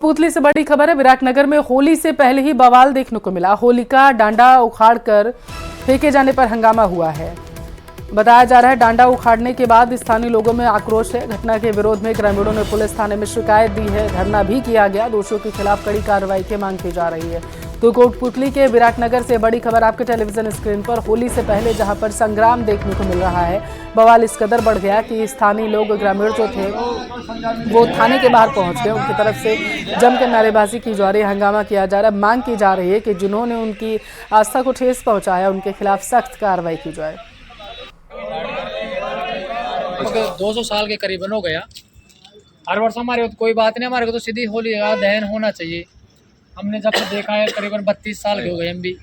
पुतली से बड़ी खबर है। विराटनगर में होली से पहले ही बवाल देखने को मिला। होली का डांडा उखाड़कर फेंके जाने पर हंगामा हुआ है। बताया जा रहा है डांडा उखाड़ने के बाद स्थानीय लोगों में आक्रोश है। घटना के विरोध में ग्रामीणों ने पुलिस थाने में शिकायत दी है। धरना भी किया गया। दोषियों के खिलाफ कड़ी कार्रवाई की मांग की जा रही है। तो कोटपुतली के विराटनगर से बड़ी खबर आपके टेलीविजन स्क्रीन पर। होली से पहले जहां पर संग्राम देखने को मिल रहा है, बवाल इस कदर बढ़ गया कि स्थानीय लोग, ग्रामीण जो थे वो थाने के बाहर पहुंच गए। उनकी तरफ से जमकर नारेबाजी की जा रही है, हंगामा किया जा रहा है। मांग की जा रही है कि जिन्होंने उनकी आस्था को ठेस पहुंचाया उनके खिलाफ सख्त कार्रवाई की जाए। 200 साल के करीबन हो गया। हर वर्ष हमारे को कोई बात नहीं, हमारे को तो सीधी होली का दहन होना चाहिए। हमने जब से देखा है करीबन 32 साल के हो गए, हम भी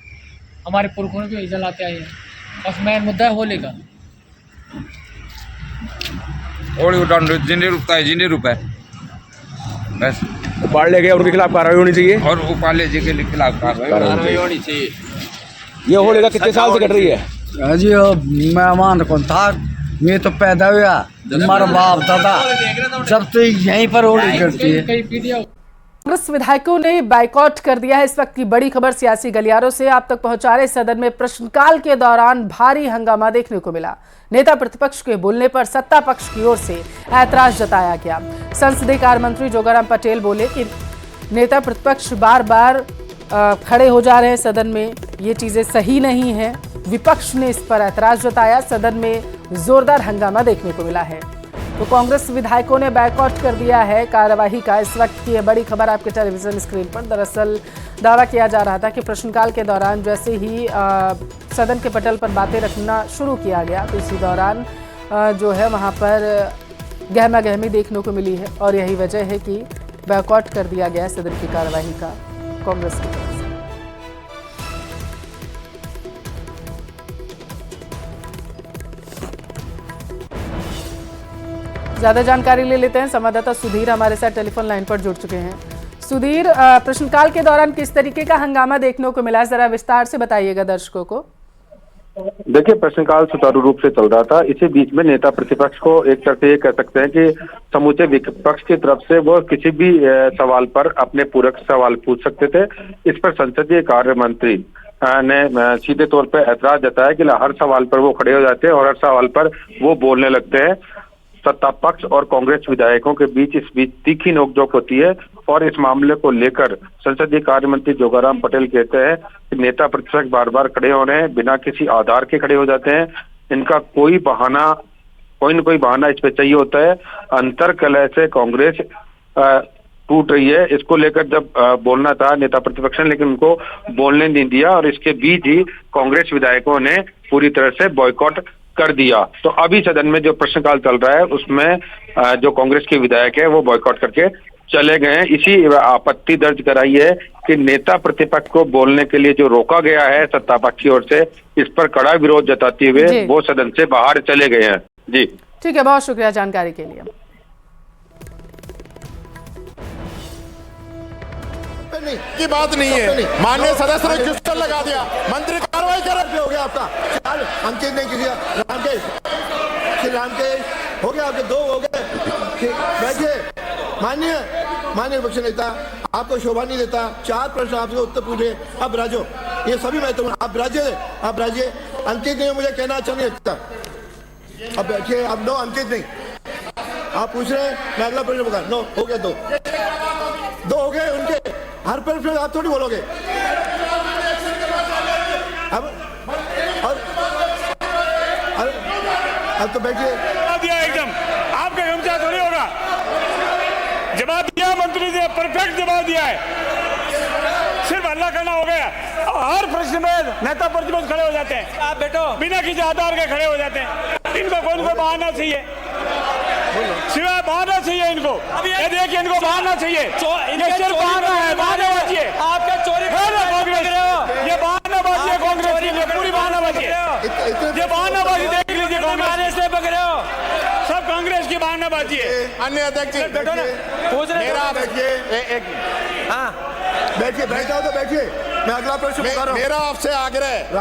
हमारे पुरखों भी जलाते आए हैं। बस मेन मुद्दा है होली का। होली जिन्हें रुकता है जिन्हें रुपए बस उपाड़ गए, उनके खिलाफ कार्रवाई होनी चाहिए और उपाले जी के खिलाफ कार्रवाई होनी चाहिए। ये होली का कितने साल से कट रही है? जी मेहमान कौन था, मैं तो पैदा हुआ, हमारा बाप दादा जब तो यहीं पर होली करती है। कांग्रेस विधायकों ने बाइकआउट कर दिया है। इस वक्त की बड़ी खबर सियासी गलियारों से आप तक पहुंचा रहे। सदन में प्रश्नकाल के दौरान भारी हंगामा देखने को मिला। नेता प्रतिपक्ष के बोलने पर सत्ता पक्ष की ओर से ऐतराज जताया गया। संसदीय कार्य मंत्री जोगाराम पटेल बोले कि नेता प्रतिपक्ष बार बार खड़े हो जा रहे हैं सदन में, ये चीजें सही नहीं है। विपक्ष ने इस पर ऐतराज जताया। सदन में जोरदार हंगामा देखने को मिला है। तो कांग्रेस विधायकों ने बाइकआउट कर दिया है कार्यवाही का। इस वक्त की ये बड़ी खबर आपके टेलीविजन स्क्रीन पर। दरअसल दावा किया जा रहा था कि प्रश्नकाल के दौरान जैसे ही सदन के पटल पर बातें रखना शुरू किया गया तो इसी दौरान जो है वहां पर गहमा गहमी देखने को मिली है और यही वजह है कि बाइकआउट कर दिया गया सदन की कार्यवाही का कांग्रेस की तरफ से। ज्यादा जानकारी ले लेते हैं। संवाददाता सुधीर हमारे साथ टेलीफोन लाइन पर जुड़ चुके हैं। सुधीर, प्रश्नकाल के दौरान किस तरीके का हंगामा देखने को मिला, जरा विस्तार से बताइएगा दर्शकों को। देखिए, प्रश्नकाल सुचारू रूप से चल रहा था। इसी बीच में नेता प्रतिपक्ष को एक तरह से ये कह सकते हैं कि समूचे विपक्ष की तरफ से वो किसी भी सवाल पर अपने पूरक सवाल पूछ सकते थे। इस पर संसदीय कार्य मंत्री ने सीधे तौर पर ऐतराज जताया कि हर सवाल पर वो खड़े हो जाते हैं और हर सवाल पर वो बोलने लगते हैं। सत्ता पक्ष और कांग्रेस विधायकों के बीच इस बीच तीखी नोकझोंक होती है और इस मामले को लेकर संसदीय कार्य मंत्री जोगाराम पटेल कहते हैं कि नेता प्रतिपक्ष बार बार खड़े हो रहे हैं, बिना किसी आधार के खड़े हो जाते हैं। इनका कोई न कोई बहाना इस पे चाहिए होता है। अंतर कलह से कांग्रेस टूट रही है, इसको लेकर जब बोलना था नेता प्रतिपक्ष ने, लेकिन उनको बोलने नहीं दिया और इसके बीच ही कांग्रेस विधायकों ने पूरी तरह से बॉयकॉट कर दिया। तो अभी सदन में जो प्रश्नकाल चल रहा है उसमें जो कांग्रेस के विधायक है वो बॉयकॉट करके चले गए हैं। इसी आपत्ति दर्ज कराई है कि नेता प्रतिपक्ष को बोलने के लिए जो रोका गया है सत्ता पक्ष की ओर से, इस पर कड़ा विरोध जताते हुए वो सदन से बाहर चले गए हैं। जी ठीक है, बहुत शुक्रिया जानकारी के लिए। की बात नहीं है, माननीय सदस्य ने क्वेश्चन लगा दिया, मंत्री कार्रवाई कर। हो गया आपका अंकित नहीं किसी राम के हो गया, आपके 2 हो गए। बैठिए। माननीय विपक्ष नेता, आपको शोभा नहीं देता। 4 प्रश्न आपसे उत्तर पूछे, अब राजो ये सभी महत्वपूर्ण। आप राज्य अंकित नहीं, मुझे कहना अच्छा नहीं लगता। अब बैठिए। अब नो, अंकित नहीं। आप पूछ रहे हैं, मैं अगला प्रश्न बता। नो, हो गया 2 हो गए उनके। हर प्रश्न आप थोड़ी बोलोगे। अब तो बैठिए। दिया एकदम आपका गमछा थोड़ी होगा। जवाब दिया मंत्री ने, परफेक्ट जवाब दिया है। सिर्फ हल्ला करना हो गया। हर प्रश्न में नेता प्रतिपक्ष खड़े हो जाते हैं। आप बैठो, बिना किसी आधार के खड़े हो जाते हैं। इनको कौन को बहाना चाहिए, सिवाय बहाना चाहिए इनको। ये देखिए, इनको बहाना चाहिए। ये सिर्फ बहाना है, बहानाबाजी है। आपका चोरी कांग्रेस, ये बहानाबाजी है कांग्रेस की, पूरी बहानाबाजी है। ये बहानाबाजी देख लीजिए, कांग्रेस से पकड़े हो, सब कांग्रेस की बहानाबाजी है। अन्य अध्यक्ष बैठो ना, पूछ रहे। मेरा बैठिए, बैठ जाओ तो बैठिए। मैं अगला प्रश्न बता रहा हूँ। मेरा आपसे आग्रह,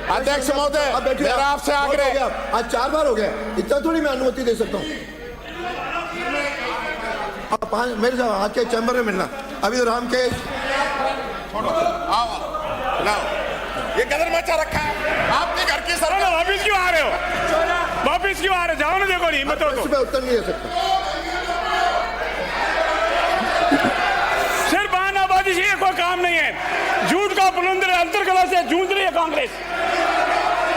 अध्यक्ष महोदय, मेरा आपसे आग्रह। आज 4 बार हो गया, इतना थोड़ी मैं अनुमति दे सकता हूँ। 5 मेरे साथ आके चैम्बर में मिलना। अभी तो राम के छोड़ो, आओ लाओ, ये गदर मचा रखा है आपके घर की सर। वापिस क्यों आ रहे हो? वापिस क्यों आ रहे हो? जाओ ना, देखो नहीं हिम्मत हो तो। इसमें उत्तर नहीं दे सकता। सिर्फ बहानाबाजी से कोई काम नहीं है। झूठ का पुलंदर अंतरकला से जूझ रही है कांग्रेस,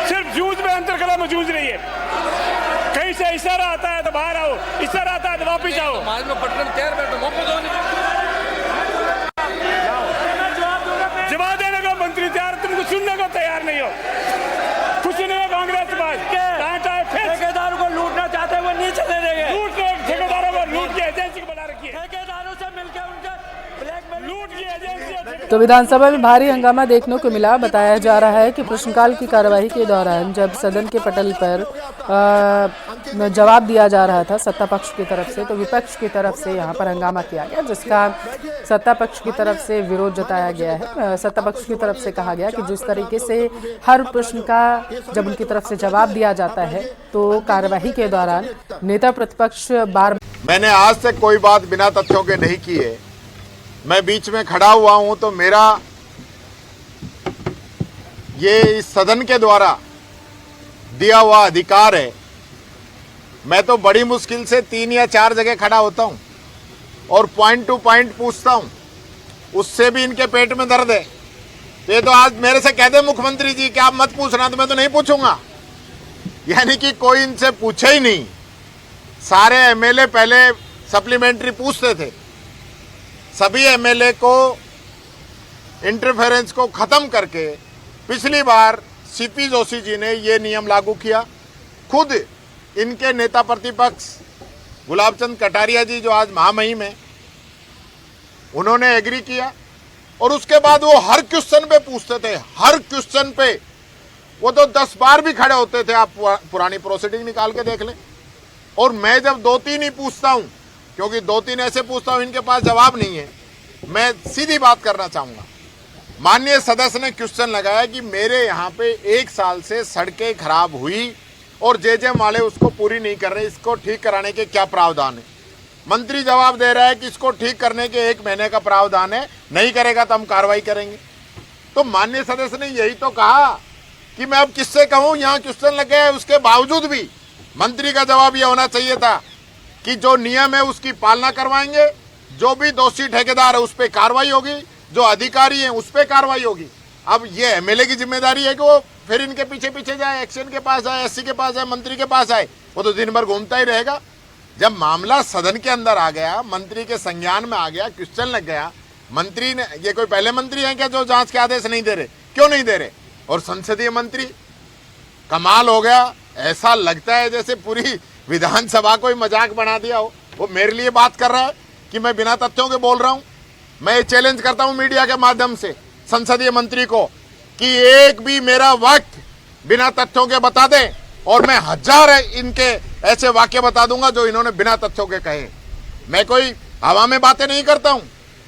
सिर्फ जूझ में अंतरकला में जूझ रही है। कहीं से इशारा आता है तो बाहर आओ, इशारा आता है तो वापिस आओ। जवाब देने को मंत्री तैयार, तुमको सुनने को तैयार नहीं हो। कुछ नहीं है कांग्रेस के पास। ठेकेदारों को लूटना चाहते हैं, वो नहीं चले देंगे। ठेकेदारों को लूट की एजेंसी बना रखी है, ठेकेदारों से मिलकर उनके ब्लैक में लूट की एजेंसी। तो विधानसभा में भारी हंगामा देखने को मिला। बताया जा रहा है कि प्रश्नकाल की कार्यवाही के दौरान जब सदन के पटल पर जवाब दिया जा रहा था सत्ता पक्ष की तरफ से, तो विपक्ष की तरफ से यहाँ पर हंगामा किया गया, जिसका सत्ता पक्ष की तरफ से विरोध जताया गया है। सत्ता पक्ष की तरफ से कहा गया कि जिस तरीके से हर प्रश्न का जब उनकी तरफ से जवाब दिया जाता है तो कार्यवाही के दौरान नेता प्रतिपक्ष बार मैंने आज तक कोई बात बिना तथ्यों के नहीं की है। मैं बीच में खड़ा हुआ हूं तो मेरा ये इस सदन के द्वारा दिया हुआ अधिकार है। मैं तो बड़ी मुश्किल से 3 या 4 जगह खड़ा होता हूं और पॉइंट टू पॉइंट पूछता हूं, उससे भी इनके पेट में दर्द है। ये तो आज मेरे से कह दे मुख्यमंत्री जी कि आप मत पूछना, तो मैं तो नहीं पूछूंगा। यानी कि कोई इनसे पूछे ही नहीं। सारे एमएलए पहले सप्लीमेंट्री पूछते थे। सभी एमएलए को इंटरफेरेंस को खत्म करके पिछली बार सीपी जोशी जी ने ये नियम लागू किया। खुद इनके नेता प्रतिपक्ष गुलाब चंद कटारिया जी, जो आज महामहिम है, उन्होंने एग्री किया और उसके बाद वो हर क्वेश्चन पे पूछते थे। हर क्वेश्चन पे वो तो 10 बार भी खड़े होते थे। आप पुरानी प्रोसीडिंग निकाल के देख लें। और मैं जब 2-3 ही पूछता हूं, क्योंकि 2-3 ऐसे पूछता हूं इनके पास जवाब नहीं है, मैं सीधी बात करना चाहूंगा। माननीय सदस्य ने क्वेश्चन लगाया कि मेरे यहाँ पे 1 साल से सड़कें खराब हुई और जेजेएम वाले उसको पूरी नहीं कर रहे, इसको ठीक कराने के क्या प्रावधान है? मंत्री जवाब दे रहा है कि इसको ठीक करने के 1 महीने का प्रावधान है, नहीं करेगा तो हम कार्रवाई करेंगे। तो माननीय सदस्य ने यही तो कहा कि मैं अब किससे कहूं, यहाँ क्वेश्चन लगे हैं, उसके बावजूद भी मंत्री का जवाब यह होना चाहिए था कि जो नियम है उसकी पालना करवाएंगे, जो भी दोषी ठेकेदार है उस पर कार्रवाई होगी, जो अधिकारी है उस पर कार्रवाई होगी। अब ये एमएलए की जिम्मेदारी है कि वो फिर इनके पीछे पीछे जाए, एक्शन के पास जाए, एससी के पास जाए, मंत्री के पास आए, वो तो दिन भर घूमता ही रहेगा। जब मामला सदन के अंदर आ गया, मंत्री के संज्ञान में आ गया, क्वेश्चन लग गया, मंत्री ने, ये कोई पहले मंत्री हैं क्या जो जांच के आदेश नहीं दे रहे? क्यों नहीं दे रहे? और संसदीय मंत्री, कमाल हो गया। ऐसा लगता है जैसे पूरी विधानसभा को ही मजाक बना दिया हो। वो मेरे लिए बात कर रहा है कि मैं बिना तथ्यों के बोल रहा हूं। मैं ये चैलेंज करता हूं मीडिया के माध्यम से संसदीय मंत्री को कि एक भी मेरा वक्त बिना तथ्यों के बता दें और मैं 1000 इनके ऐसे वाक्य बता दूंगा जो इन्होंने बिना तथ्यों के कहे। मैं कोई हवा में बातें नहीं करता हूं,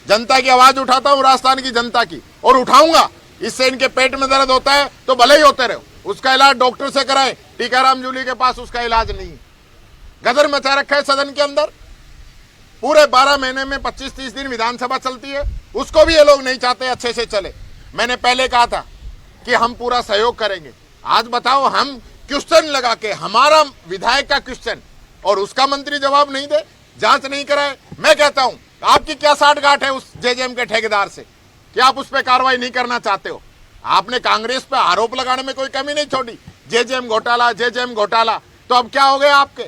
जनता की आवाज उठाता हूं, राजस्थान की जनता की, और उठाऊंगा। इससे इनके पेट में दर्द होता है तो भले ही होते रहो, उसका इलाज डॉक्टर से कराएं। टीकाराम जूली के पास उसका इलाज नहीं है। गदर मचा रखा है सदन के अंदर। पूरे 12 महीने में 25-30 दिन विधानसभा चलती है, उसको भी ये लोग नहीं चाहते अच्छे से चले। मैंने पहले कहा था कि हम पूरा सहयोग करेंगे। आज बताओ, हम क्वेश्चन लगा के, हमारा विधायक का क्वेश्चन, और उसका मंत्री जवाब नहीं दे, जांच नहीं कराए। मैं कहता हूं आपकी क्या साठगांठ है उस जेजेएम के ठेकेदार से कि आप उस पर कार्रवाई नहीं करना चाहते हो? आपने कांग्रेस पे आरोप लगाने में कोई कमी नहीं छोड़ी, जेजेएम घोटाला, जेजेएम घोटाला। तो अब क्या हो गया आपके?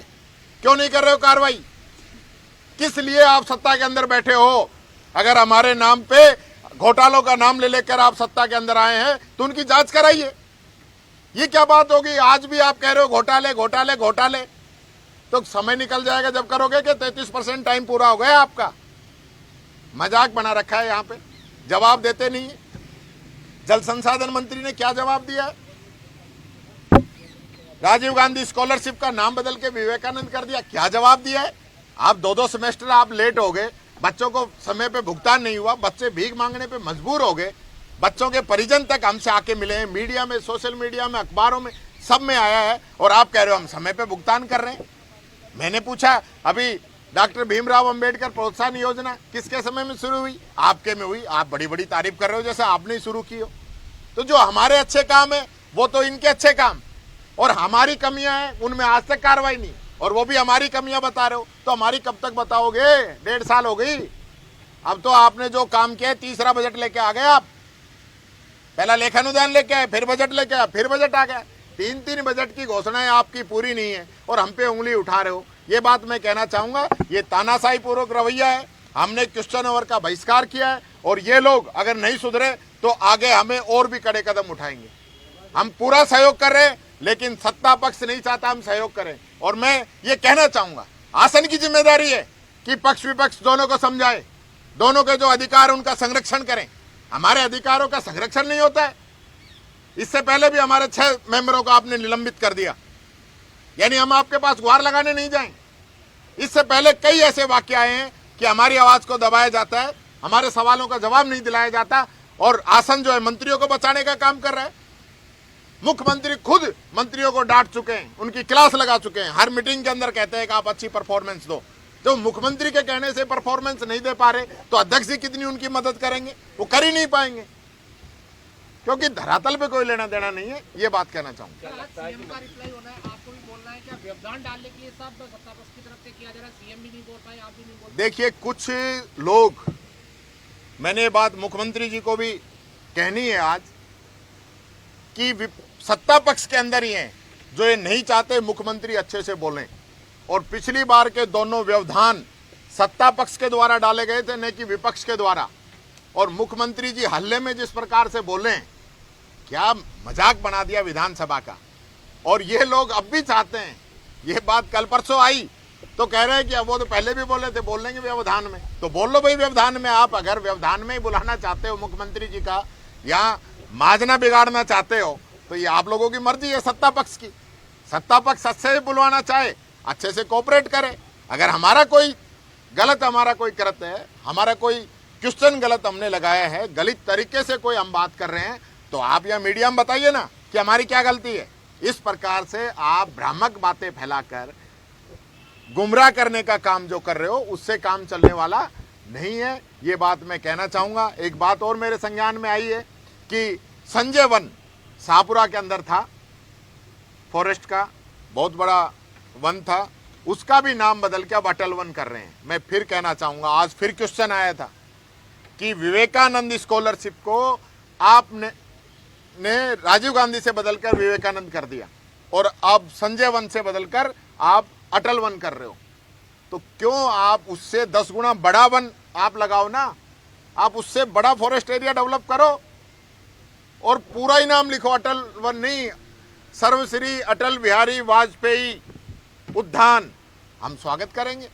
क्यों नहीं कर रहे हो कार्रवाई? किस लिए आप सत्ता के अंदर बैठे हो? अगर हमारे नाम पे घोटालों का नाम ले लेकर आप सत्ता के अंदर आए हैं तो उनकी जांच कराइए। ये क्या बात होगी? आज भी आप कह रहे हो घोटाले घोटाले घोटाले, तो समय निकल जाएगा जब करोगे कि 33% टाइम पूरा हो गया आपका। मजाक बना रखा है यहाँ पे, जवाब देते नहीं है। जल संसाधन मंत्री ने क्या जवाब दिया? राजीव गांधी स्कॉलरशिप का नाम बदल के विवेकानंद कर दिया। क्या जवाब दिया है? आप 2-2 सेमेस्टर आप लेट हो गए, बच्चों को समय पे भुगतान नहीं हुआ, बच्चे भीख मांगने पे मजबूर हो गए, बच्चों के परिजन तक हमसे आके मिले हैं, मीडिया में, सोशल मीडिया में, अखबारों में, सब में आया है, और आप कह रहे हो हम समय पे भुगतान कर रहे हैं। मैंने पूछा, अभी डॉक्टर भीमराव अंबेडकर प्रोत्साहन योजना किसके समय में शुरू हुई? आपके में हुई। आप बड़ी बड़ी तारीफ कर रहे हो जैसे आपने ही शुरू की हो। तो जो हमारे अच्छे काम है वो तो इनके अच्छे काम, और हमारी कमियां हैं उनमें आज तक कार्रवाई नहीं, और वो भी हमारी कमियां बता रहे हो। तो हमारी कब तक बताओगे? 1.5 साल हो गई। अब तो आपने जो काम किया है, तीसरा बजट लेके आ गए आप। पहला लेखानुदान लेके आए, फिर बजट लेके आए, फिर बजट आ गया। 3 बजट की घोषणाएं आपकी पूरी नहीं है और हम पे उंगली उठा रहे हो। ये बात मैं कहना चाहूंगा, ये तानाशाही पूर्वक रवैया है। हमने क्वेश्चन आवर का बहिष्कार किया है, और ये लोग अगर नहीं सुधरे तो आगे हमें और भी कड़े कदम उठाएंगे। हम पूरा सहयोग कर रहे हैं, लेकिन सत्ता पक्ष नहीं चाहता हम सहयोग करें। और मैं ये कहना चाहूंगा, आसन की जिम्मेदारी है कि पक्ष विपक्ष दोनों को समझाए, दोनों के जो अधिकार उनका संरक्षण करें। हमारे अधिकारों का संरक्षण नहीं होता है। इससे पहले भी हमारे 6 मेंबरों को आपने निलंबित कर दिया, यानी हम आपके पास गुहार लगाने नहीं जाएंगे। इससे पहले कई ऐसे वाक्य आए हैं कि हमारी आवाज को दबाया जाता है, हमारे सवालों का जवाब नहीं दिलाया जाता, और आसन जो है मंत्रियों को बचाने का काम कर रहा है। मुख्यमंत्री खुद मंत्रियों को डांट चुके हैं, उनकी क्लास लगा चुके हैं। हर मीटिंग के अंदर कहते हैं कि आप अच्छी परफॉर्मेंस दो। जो मुख्यमंत्री के कहने से परफॉर्मेंस नहीं दे पा रहे, तो अध्यक्ष जी कितनी उनकी मदद करेंगे? वो कर ही नहीं पाएंगे, क्योंकि धरातल पे कोई लेना देना नहीं है। ये बात कहना चाहूंगा। सीएम का रिप्लाई होना है, आपको भी बोलना है, क्या व्यवधान डालने के लिए सब सत्ता पक्ष की तरफ से किया जा रहा है? सीएम भी नहीं बोल पाए, आप भी नहीं बोल पाए। देखिए, कुछ लोग, मैंने ये बात मुख्यमंत्री जी को भी कहनी है आज, कि सत्ता पक्ष के अंदर ही हैं जो ये नहीं चाहते मुख्यमंत्री अच्छे से बोलें। और पिछली बार के दोनों व्यवधान सत्ता पक्ष के द्वारा डाले गए थे, न कि विपक्ष के द्वारा। और मुख्यमंत्री जी हल्ले में जिस प्रकार से बोले, क्या मजाक बना दिया विधानसभा का। और ये लोग अब भी चाहते हैं, ये बात कल परसों आई तो कह रहे हैं कि अब वो तो पहले भी बोले थे, बोल लेंगे व्यवधान में। तो बोल लो भाई व्यवधान में। आप अगर व्यवधान में ही बुलाना चाहते हो मुख्यमंत्री जी का, या माजना बिगाड़ना चाहते हो, तो ये आप लोगों की मर्जी है, सत्ता पक्ष की। सत्ता पक्ष अच्छे से बुलवाना चाहे, अच्छे से कोऑपरेट करे। अगर हमारा कोई गलत, हमारा कोई कृत्य है, हमारा कोई क्वेश्चन गलत हमने लगाया है, गलत तरीके से कोई हम बात कर रहे हैं, तो आप या मीडिया में बताइए ना कि हमारी क्या गलती है। इस प्रकार से आप भ्रामक बातें फैलाकर गुमराह करने का काम जो कर रहे हो, उससे काम चलने वाला नहीं है। ये बात मैं कहना चाहूंगा। एक बात और मेरे संज्ञान में आई है कि संजय वन शाहपुरा के अंदर था, फॉरेस्ट का बहुत बड़ा वन था, उसका भी नाम बदल के अब अटल वन कर रहे हैं। मैं फिर कहना चाहूंगा, आज फिर क्वेश्चन आया था कि विवेकानंद स्कॉलरशिप को आपने राजीव गांधी से बदलकर विवेकानंद कर दिया, और अब संजय वन से बदलकर आप अटल वन कर रहे हो। तो क्यों आप उससे 10 गुना बड़ा वन आप लगाओ ना, आप उससे बड़ा फॉरेस्ट एरिया डेवलप करो, और पूरा ही नाम लिखो, अटल वन नहीं, सर्वश्री अटल बिहारी वाजपेयी उद्यान। हम स्वागत करेंगे।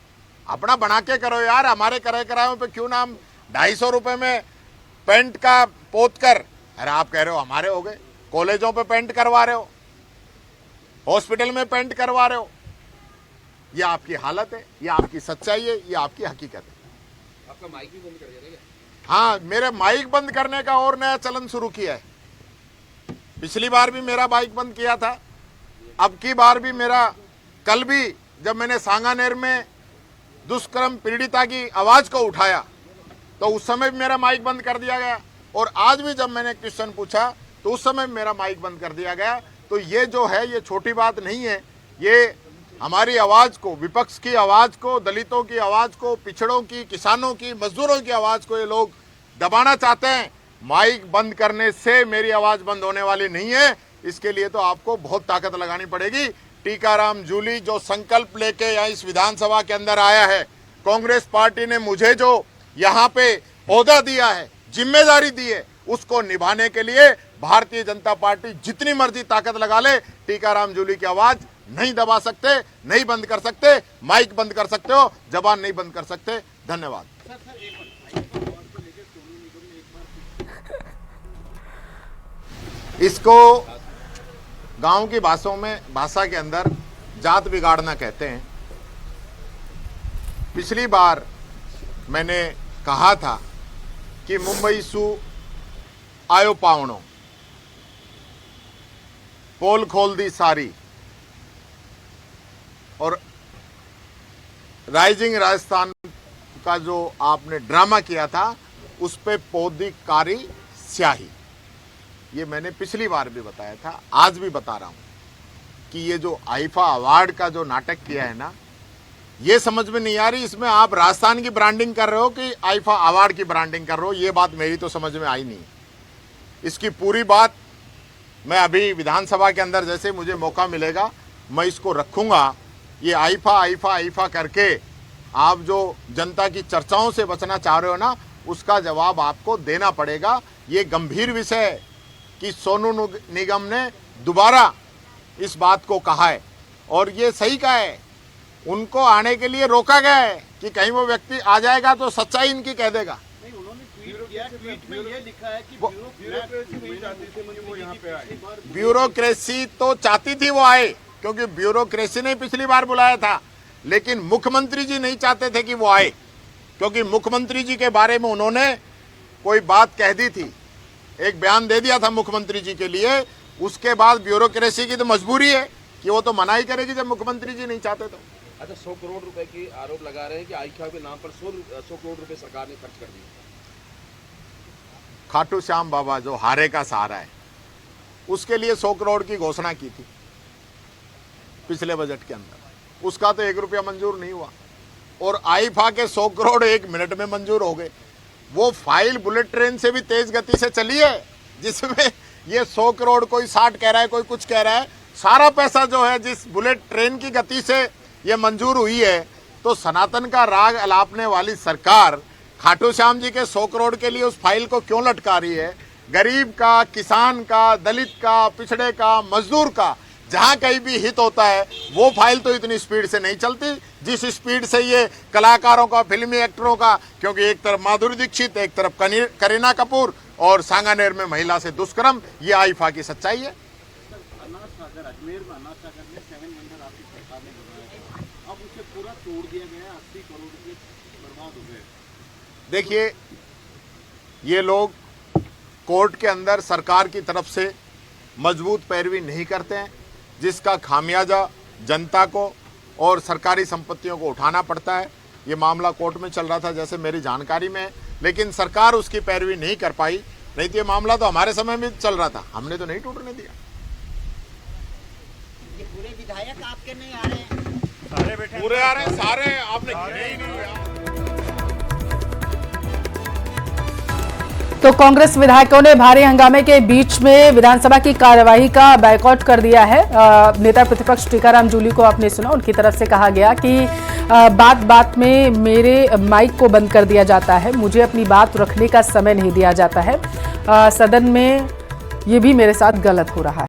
अपना बना के करो यार। हमारे करायों पे क्यों नाम 250 रुपए में पेंट का पोत कर, अरे आप कह रहे हो हमारे हो गए। कॉलेजों पे पेंट करवा रहे हो, हॉस्पिटल में पेंट करवा रहे हो। ये आपकी हालत है, ये आपकी सच्चाई है, ये आपकी हकीकत है। आपका माइक भी बंद कर दिया क्या? हाँ, मेरे माइक बंद करने का और नया चलन शुरू किया है। पिछली बार भी मेरा माइक बंद किया था, अब की बार भी मेरा, कल भी जब मैंने सांगानेर में दुष्कर्म पीड़िता की आवाज को उठाया तो उस समय भी मेरा माइक बंद कर दिया गया, और आज भी जब मैंने क्वेश्चन पूछा तो उस समय भी मेरा माइक बंद कर दिया गया। तो ये जो है, ये छोटी बात नहीं है। ये हमारी आवाज को, विपक्ष की आवाज को, दलितों की आवाज को, पिछड़ों की, किसानों की, मजदूरों की आवाज को ये लोग दबाना चाहते हैं। माइक बंद करने से मेरी आवाज बंद होने वाली नहीं है। इसके लिए तो आपको बहुत ताकत लगानी पड़ेगी। टीकाराम जूली जो संकल्प लेके यहाँ इस विधानसभा के अंदर आया है, कांग्रेस पार्टी ने मुझे जो यहाँ पे ओहदा दिया है, जिम्मेदारी दी है, उसको निभाने के लिए भारतीय जनता पार्टी जितनी मर्जी ताकत लगा ले, टीकाराम जूली की आवाज नहीं दबा सकते, नहीं बंद कर सकते। माइक बंद कर सकते हो, जबान नहीं बंद कर सकते। धन्यवाद। इसको गांव की भाषा के अंदर जात बिगाड़ना कहते हैं। पिछली बार मैंने कहा था कि मुंबई सू आयो पावणो, पोल खोल दी सारी, और राइजिंग राजस्थान का जो आपने ड्रामा किया था उस पे पौधिकारी स्याही, ये मैंने पिछली बार भी बताया था, आज भी बता रहा हूं कि ये जो आईफा अवार्ड का जो नाटक किया है ना, ये समझ में नहीं आ रही इसमें आप राजस्थान की ब्रांडिंग कर रहे हो कि आईफा अवार्ड की ब्रांडिंग कर रहे हो, ये बात मेरी तो समझ में आई नहीं। इसकी पूरी बात मैं अभी विधानसभा के अंदर जैसे मुझे मौका मिलेगा मैं इसको रखूंगा। ये आईफा आईफा आईफा करके आप जो जनता की चर्चाओं से बचना चाह रहे हो ना, उसका जवाब आपको देना पड़ेगा। ये गंभीर विषय है कि सोनू निगम ने दोबारा इस बात को कहा है और ये सही कहा है। उनको आने के लिए रोका गया है कि कहीं वो व्यक्ति आ जाएगा तो सच्चाई इनकी कह देगा। ब्यूरोक्रेसी तो चाहती थी वो आए, क्योंकि ब्यूरोक्रेसी ने पिछली बार बुलाया था, लेकिन मुख्यमंत्री जी नहीं चाहते थे कि वो आए, क्योंकि मुख्यमंत्री जी के बारे में उन्होंने कोई बात कह दी थी, एक बयान दे दिया था मुख्यमंत्री जी के लिए। उसके बाद ब्यूरोक्रेसी की तो मजबूरी है कि वो तो मना ही करेगी जब मुख्यमंत्री जी नहीं चाहते तो। अच्छा, 100 करोड़ रुपए की आरोप लगा रहे हैं कि आईफा के नाम पर 100 करोड़ रुपए सरकार ने खर्च कर दिए। खाटू श्याम बाबा जो हारे का सहारा है, उसके लिए 100 करोड़ की घोषणा की थी पिछले बजट के अंदर, उसका तो 1 रुपया मंजूर नहीं हुआ और आईफा के 100 करोड़ 1 मिनट में मंजूर हो गए। वो फाइल बुलेट ट्रेन से भी तेज गति से चली है, जिसमें ये 100 करोड़ कोई 60 कह रहा है, कोई कुछ कह रहा है। सारा पैसा जो है जिस बुलेट ट्रेन की गति से ये मंजूर हुई है, तो सनातन का राग अलापने वाली सरकार खाटू श्याम जी के 100 करोड़ के लिए उस फाइल को क्यों लटका रही है? गरीब का, किसान का, दलित का, पिछड़े का, मजदूर का जहां कहीं भी हित होता है वो फाइल तो इतनी स्पीड से नहीं चलती जिस स्पीड से ये कलाकारों का, फिल्मी एक्टरों का, क्योंकि एक तरफ माधुरी दीक्षित, एक तरफ करीना कपूर और सांगानेर में महिला से दुष्कर्म, ये आईफा की सच्चाई है। देखिए, ये लोग कोर्ट के अंदर सरकार की तरफ से मजबूत पैरवी नहीं करते हैं, जिसका खामियाजा जनता को और सरकारी संपत्तियों को उठाना पड़ता है। ये मामला कोर्ट में चल रहा था जैसे मेरी जानकारी में, लेकिन सरकार उसकी पैरवी नहीं कर पाई, नहीं तो ये मामला तो हमारे समय में चल रहा था, हमने तो नहीं टूटने दिया। ये पूरे विधायक आपके नहीं आ रहे हैं? सारे बैठे पूरे आ रहे हैं, सारे आपने गिने ही नहीं हुआ। तो कांग्रेस विधायकों ने भारी हंगामे के बीच में विधानसभा की कार्यवाही का बायकॉट कर दिया है। नेता प्रतिपक्ष टीकाराम जूली को आपने सुना, उनकी तरफ से कहा गया कि बात बात में मेरे माइक को बंद कर दिया जाता है, मुझे अपनी बात रखने का समय नहीं दिया जाता है, सदन में ये भी मेरे साथ गलत हो रहा है।